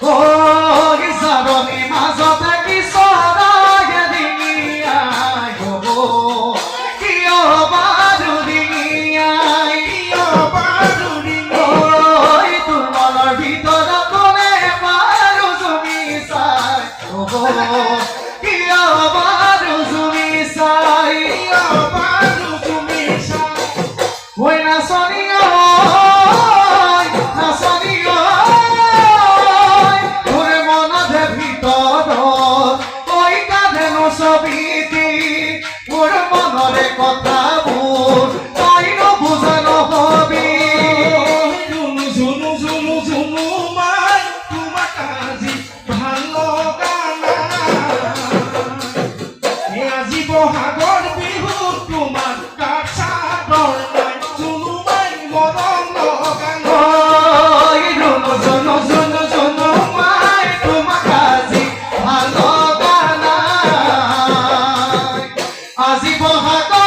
ঐ চাৰনি মাজতে কি চৰায়ে ডিঙিয়াই হ'ব কিয় বাৰু ডিঙিয়াই ঐ তোৰ মনৰ ভিতৰত কোনে বাৰু জুমি চাই হ'ব কিয় বাৰু জুমি চাই ঐ নাচনি নাচনি তোৰ মনতে ভিতৰত ঐ কাঁধেনো ছবিটি মোৰ মনৰে কথাবোৰ তই নুবুজা নহবি বহাগৰ বিহু তোমাৰ গাত চাদৰ নাই জুনুমাই মৰম লগা ঐ ৰুনু জুনু জুনু জুনু মাই তোমাক আজি ভাল লগা নাই আজি বহাগৰ